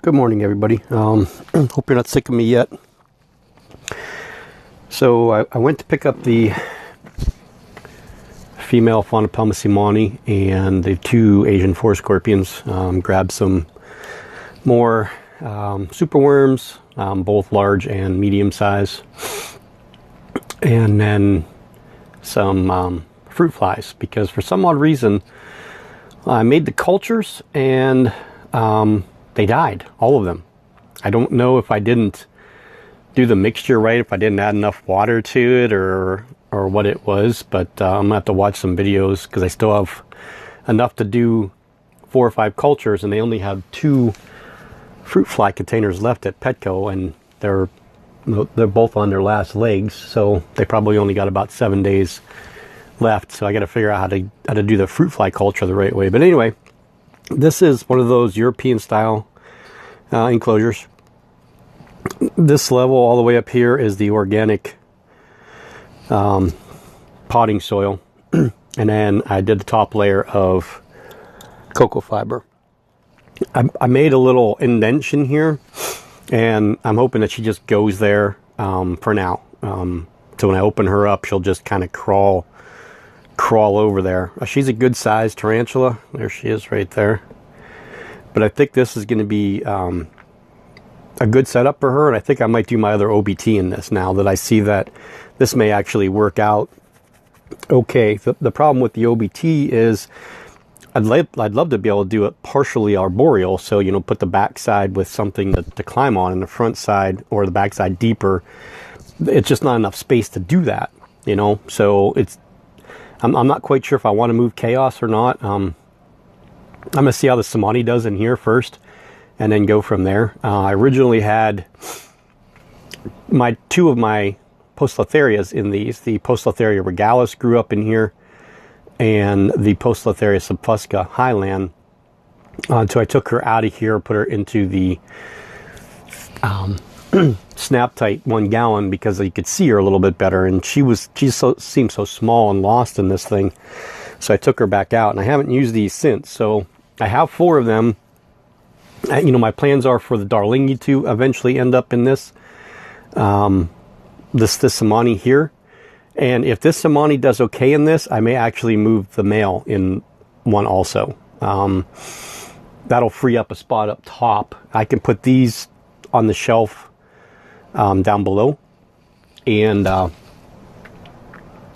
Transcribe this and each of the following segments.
Good morning, everybody. Hope you're not sick of me yet. So I went to pick up the female Aphonopelma seemanni and the two Asian forest scorpions. Grabbed some more superworms, both large and medium size, and then some fruit flies, because for some odd reason I made the cultures and they died, all of them. I don't know if I didn't do the mixture right, if I didn't add enough water to it, or what it was, but I'm gonna have to watch some videos because I still have enough to do 4 or 5 cultures, and they only have 2 fruit fly containers left at Petco, and they're both on their last legs, so they probably only got about 7 days left. So I got to figure out how to do the fruit fly culture the right way. But anyway, this is one of those European style enclosures. This level all the way up here is the organic potting soil, and then I did the top layer of cocoa fiber. I made a little indentation here, and I'm hoping that she just goes there for now. So when I open her up, she'll just kind of crawl over there. She's a good sized tarantula. There she is right there. But I think this is going to be a good setup for her, and I think I might do my other OBT in this now that I see that this may actually work out okay. The problem with the OBT is I'd love to be able to do it partially arboreal, so, you know, put the backside with something to climb on, and the front side or the backside deeper. It's just not enough space to do that, you know. So I'm not quite sure if I want to move Chaos or not. I'm going to see how the seemanni does in here first, and then go from there. I originally had 2 of my Poecilotherias in these. The Poecilotheria regalis grew up in here, and the Poecilotheria subfusca highland. So I took her out of here, put her into the snap tight 1 gallon, because you could see her a little bit better, and she seemed so small and lost in this thing. So I took her back out, and I haven't used these since. So I have 4 of them. You know, my plans are for the Darlingi to eventually end up in this seemanni here. And if this seemanni does okay in this, I may actually move the male in one also. That'll free up a spot up top. I can put these on the shelf down below, and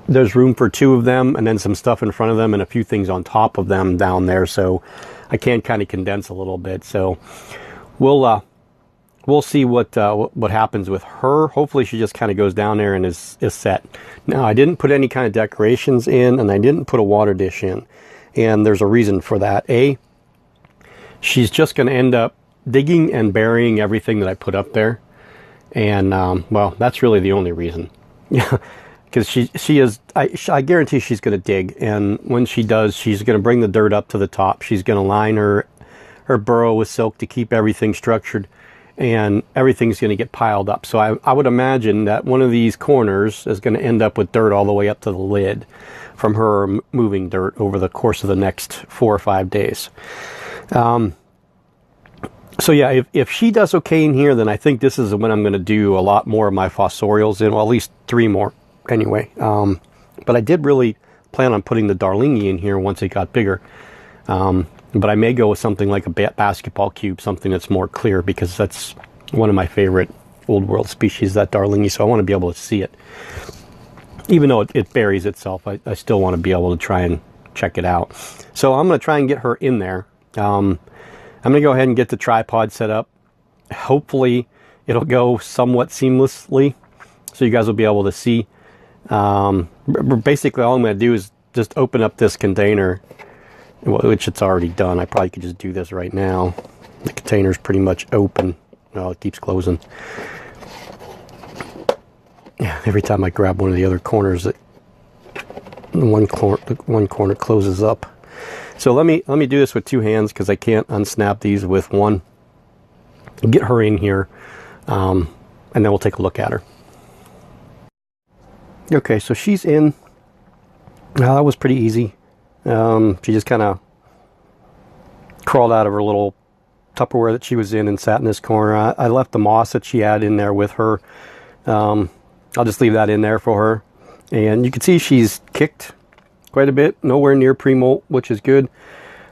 there's room for 2 of them, and then some stuff in front of them, and a few things on top of them down there, so I can kind of condense a little bit. So we'll see what happens with her. Hopefully she just kind of goes down there and is set. Now, I didn't put any kind of decorations in, and I didn't put a water dish in, and there's a reason for that. She's just going to end up digging and burying everything that I put up there, and well, that's really the only reason. Because she is, I guarantee she's going to dig, and when she does, she's going to bring the dirt up to the top. She's going to line her burrow with silk to keep everything structured, and everything's going to get piled up. So I would imagine that one of these corners is going to end up with dirt all the way up to the lid from her moving dirt over the course of the next 4 or 5 days. So yeah, if she does okay in here, then I think this is when I'm going to do a lot more of my fossorials in, well, at least 3 more anyway. But I did really plan on putting the Darlingi in here once it got bigger. But I may go with something like a basketball cube, something that's more clear, because that's one of my favorite old world species, that Darlingi, so I want to be able to see it. Even though it buries itself, I still want to be able to try and check it out. So I'm going to try and get her in there. I'm going to go ahead and get the tripod set up. Hopefully it'll go somewhat seamlessly, so you guys will be able to see. Basically all I'm going to do is just open up this container, which it's already done. I probably could just do this right now. The container's pretty much open. Well, it keeps closing. Yeah, every time I grab one of the other corners, one corner closes up. So let me do this with 2 hands, because I can't unsnap these with one. Get her in here, and then we'll take a look at her. Okay, so she's in. That was pretty easy. She just kind of crawled out of her little Tupperware that she was in and sat in this corner. I left the moss that she had in there with her. I'll just leave that in there for her. And you can see she's kicked quite a bit, nowhere near pre-molt, which is good.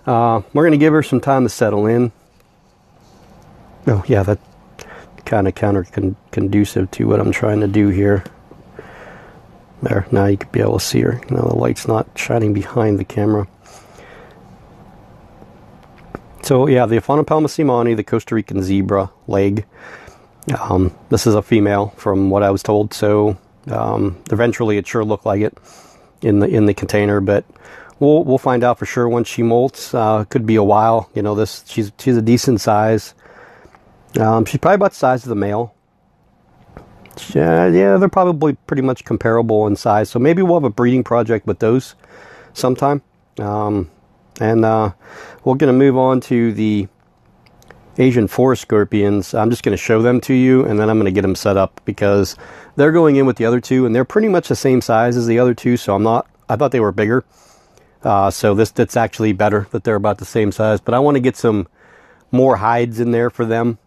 We're going to give her some time to settle in. Oh yeah, that kind of conducive to what I'm trying to do here. There, now you could be able to see her. Now the light's not shining behind the camera. So yeah, the Aphonopelma seemanni, the Costa Rican zebra leg. This is a female from what I was told, so eventually it sure looked like it in the container, but we'll find out for sure when she molts. Could be a while. You know, she's a decent size. She's probably about the size of the male. Yeah, they're probably pretty much comparable in size. So maybe we'll have a breeding project with those sometime. And we're going to move on to the Asian forest scorpions. I'm just going to show them to you, and then I'm going to get them set up because they're going in with the other two, and they're pretty much the same size as the other two. So I thought they were bigger. So that's actually better that they're about the same size. But I want to get some more hides in there for them,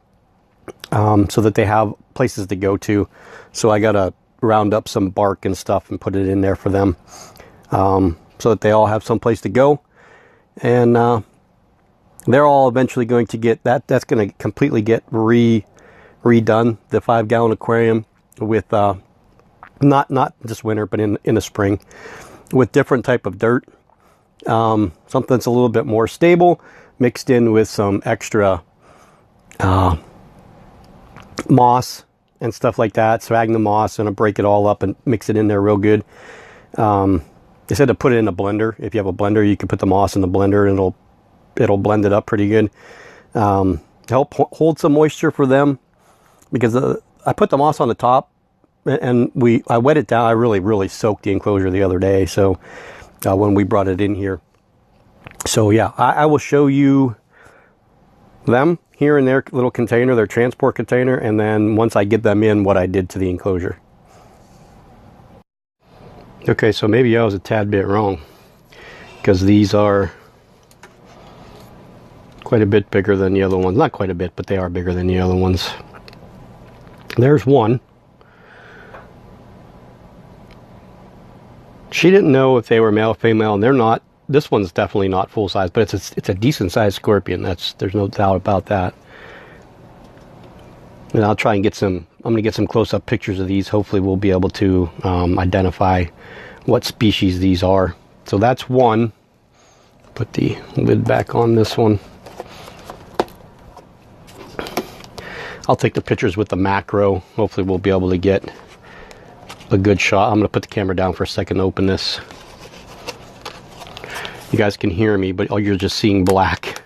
so that they have places to go to. So I got to round up some bark and stuff and put it in there for them, so that they all have some place to go. And they're all eventually going to get that's going to completely get redone, the 5-gallon aquarium, with not this winter, but in the spring, with different type of dirt, something that's a little bit more stable, mixed in with some extra moss and stuff like that. Sphagnum moss, and I'll break it all up and mix it in there real good. They said to put it in a blender. If you have a blender, you can put the moss in the blender and it'll blend it up pretty good. Help hold some moisture for them, because I put the moss on the top, and I wet it down. I really soaked the enclosure the other day, so when we brought it in here. So yeah, I will show you them here in their little container, their transport container, and then once I get them in, what I did to the enclosure. Okay, so maybe I was a tad bit wrong, because these are quite a bit bigger than the other ones. Not quite a bit, but they are bigger than the other ones. There's one. She didn't know if they were male or female, and they're not. This one's definitely not full size, but it's a decent sized scorpion. There's no doubt about that. And I'll try and I'm going to get some close-up pictures of these. Hopefully we'll be able to identify what species these are. So that's one. Put the lid back on this one. I'll take the pictures with the macro. Hopefully we'll be able to get a good shot. I'm going to put the camera down for a second to open this. You guys can hear me, but you're just seeing black.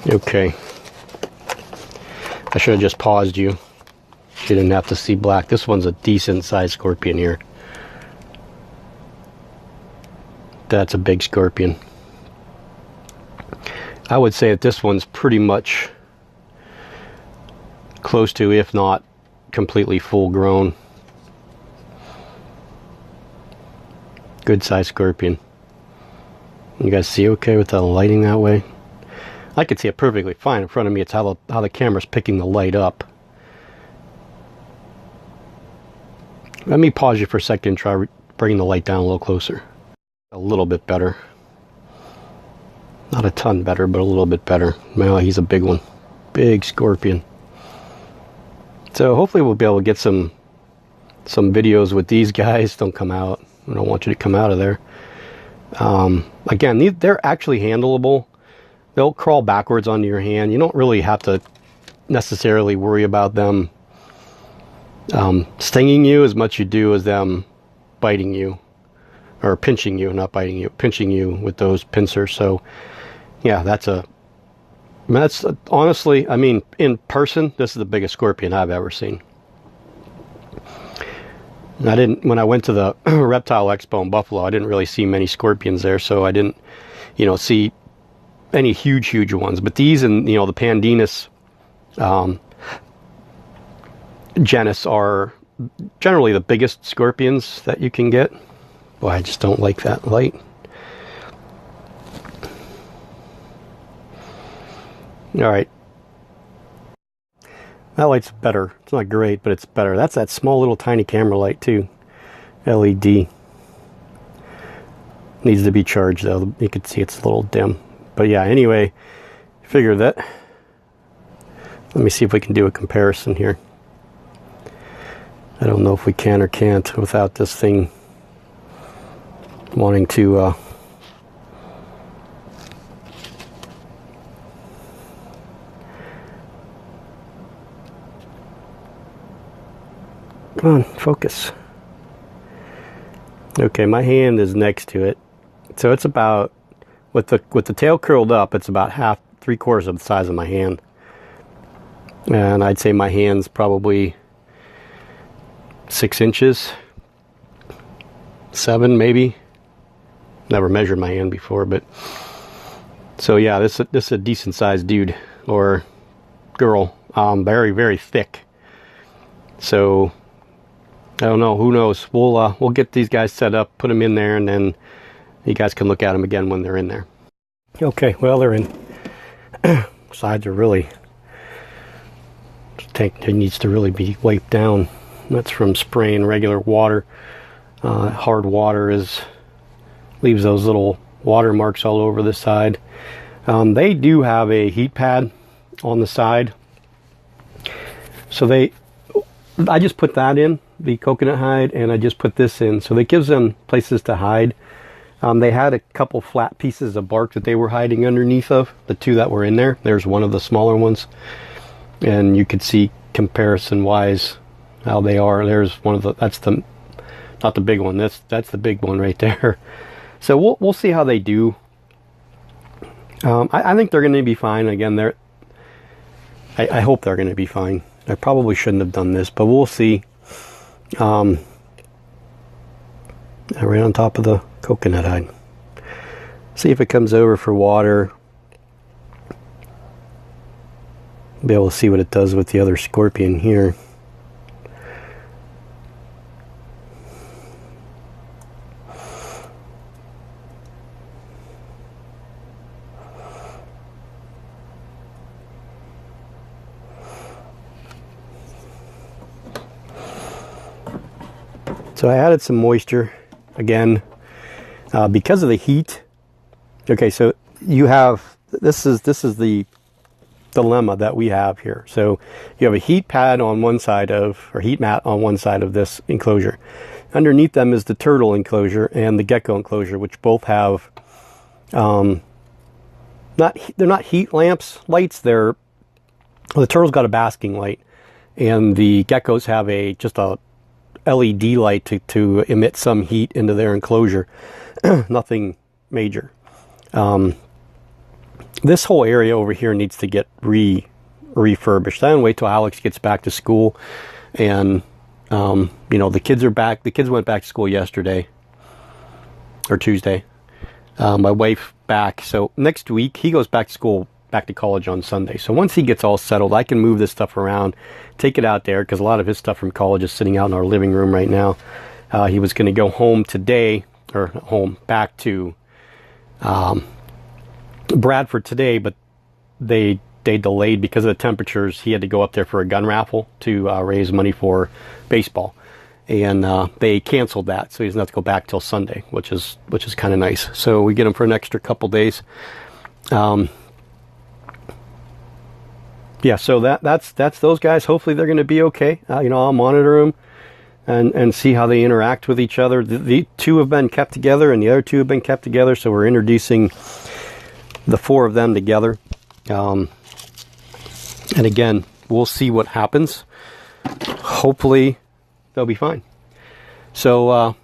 Okay. I should have just paused you. You didn't have to see black. This one's a decent sized scorpion here. That's a big scorpion. I would say that this one's pretty much close to, if not completely full grown. Good sized scorpion. You guys see okay with the lighting that way? I could see it perfectly fine in front of me. It's how the camera's picking the light up. Let me pause you for a second and try bringing the light down a little closer. A little bit better. Not a ton better, but a little bit better. Wow, he's a big one. Big scorpion. So hopefully we'll be able to get some videos with these guys. Don't come out. I don't want you to come out of there. Again, they're actually handleable. They'll crawl backwards onto your hand. You don't really have to necessarily worry about them stinging you as much as you do as them biting you, or pinching you, not biting you, pinching you with those pincers. So yeah, that's honestly, I mean, in person, this is the biggest scorpion I've ever seen. When I went to the Reptile Expo in Buffalo, I didn't really see many scorpions there, so I didn't, see any huge ones. But these and, the Pandinus genus are generally the biggest scorpions that you can get. Boy, I just don't like that light. All right. That light's better. It's not great, but it's better. That's that small little tiny camera light too. LED. Needs to be charged though. You can see it's a little dim. But yeah, anyway, figure that. Let me see if we can do a comparison here. I don't know if we can or can't without this thing wanting to come on, focus. Okay, my hand is next to it. So it's about, with the tail curled up, it's about half, 3/4 of the size of my hand. And I'd say my hand's probably 6 inches, 7 maybe. Never measured my hand before, but so yeah, this is a decent sized dude or girl. Very, very thick. So I don't know. Who knows? We'll get these guys set up, put them in there, and then you guys can look at them again when they're in there. Okay, well, they're in. Sides are really, tank needs to really be wiped down. That's from spraying regular water. Hard water leaves those little water marks all over the side. They do have a heat pad on the side. So I just put that in, the coconut hide, and I just put this in. So that gives them places to hide. They had a couple flat pieces of bark that they were hiding underneath of, the 2 that were in there. There's one of the smaller ones. And you could see comparison-wise how they are. There's one of the, not the big one, that's the big one right there. So we'll see how they do. I think they're going to be fine. Again, I hope they're going to be fine. I probably shouldn't have done this, but we'll see. Right on top of the coconut hide. See if it comes over for water. Be able to see what it does with the other scorpion here. So I added some moisture again because of the heat. Okay, so you have this is the dilemma that we have here. So you have a heat pad on one side or heat mat on one side of this enclosure. Underneath them is the turtle enclosure and the gecko enclosure, which both have they're not heat lights. The turtle's got a basking light, and the geckos have just a LED light to emit some heat into their enclosure. Nothing major. This whole area over here needs to get refurbished. I don't wait till Alex gets back to school, and the kids are back. The kids went back to school yesterday or Tuesday. My wife back. So next week he goes back to school, back to college on Sunday. So once he gets all settled, I can move this stuff around, take it out there, because a lot of his stuff from college is sitting out in our living room right now. He was going to go home today, or back to Bradford today, but they delayed because of the temperatures. He had to go up there for a gun raffle to raise money for baseball, and they canceled that, so he doesn't have to go back till Sunday, which is kind of nice. So we get him for an extra couple days. Yeah, so that's those guys. Hopefully they're going to be okay. I'll monitor them and see how they interact with each other. The 2 have been kept together, and the other 2 have been kept together. So we're introducing the 4 of them together. And again, we'll see what happens. Hopefully they'll be fine. So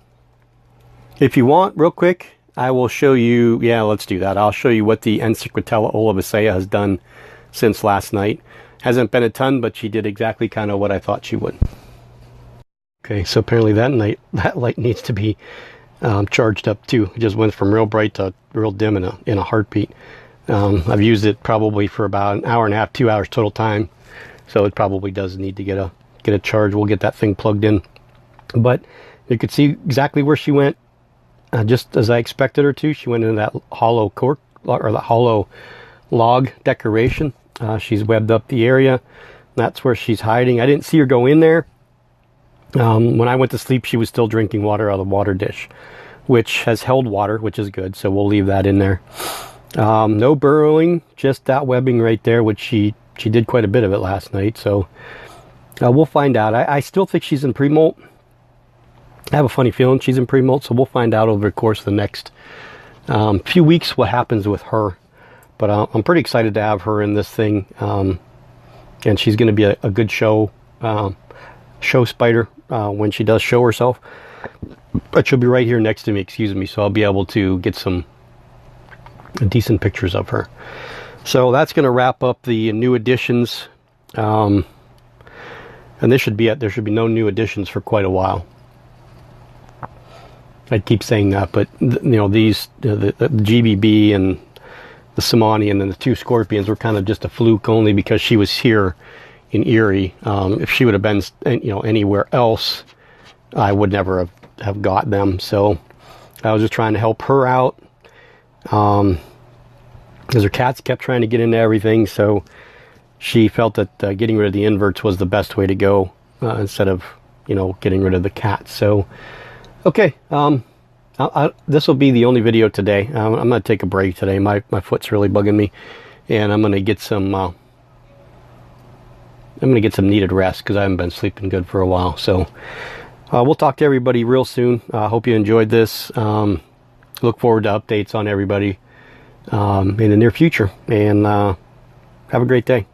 if you want, real quick, I will show you. Yeah, let's do that. I'll show you what the Encyclopedia olivacea has done since last night. Hasn't been a ton, but she did exactly kind of what I thought she would. Okay, so apparently that light needs to be charged up too. It just went from real bright to real dim in a heartbeat. I've used it probably for about an hour and a half, 2 hours total time, so it probably does need to get a charge. We'll get that thing plugged in, but you could see exactly where she went, just as I expected her to. She went into that hollow cork, or the hollow log decoration, She's webbed up the area. That's where she's hiding. I didn't see her go in there. When I went to sleep, she was still drinking water out of the water dish, which has held water, which is good. So we'll leave that in there. No burrowing, just that webbing right there, which she did quite a bit of it last night. So we'll find out. I still think she's in pre-molt. I have a funny feeling she's in pre-molt, so we'll find out over the course of the next few weeks what happens with her. But I'm pretty excited to have her in this thing, and she's going to be a good show spider when she does show herself. But she'll be right here next to me, excuse me, so I'll be able to get some decent pictures of her. So that's going to wrap up the new additions, and this should be it. There should be no new additions for quite a while. I keep saying that, but these the GBB and the seemanni and then the 2 scorpions were kind of just a fluke, only because she was here in Erie. If she would have been anywhere else, I would never have got them. So I was just trying to help her out, because her cats kept trying to get into everything. So she felt that getting rid of the inverts was the best way to go, instead of getting rid of the cats. So okay, this will be the only video today. I'm going to take a break today. My foot's really bugging me, and I'm going to get some needed rest, because I haven't been sleeping good for a while. So we'll talk to everybody real soon. Hope you enjoyed this. Look forward to updates on everybody in the near future, and have a great day.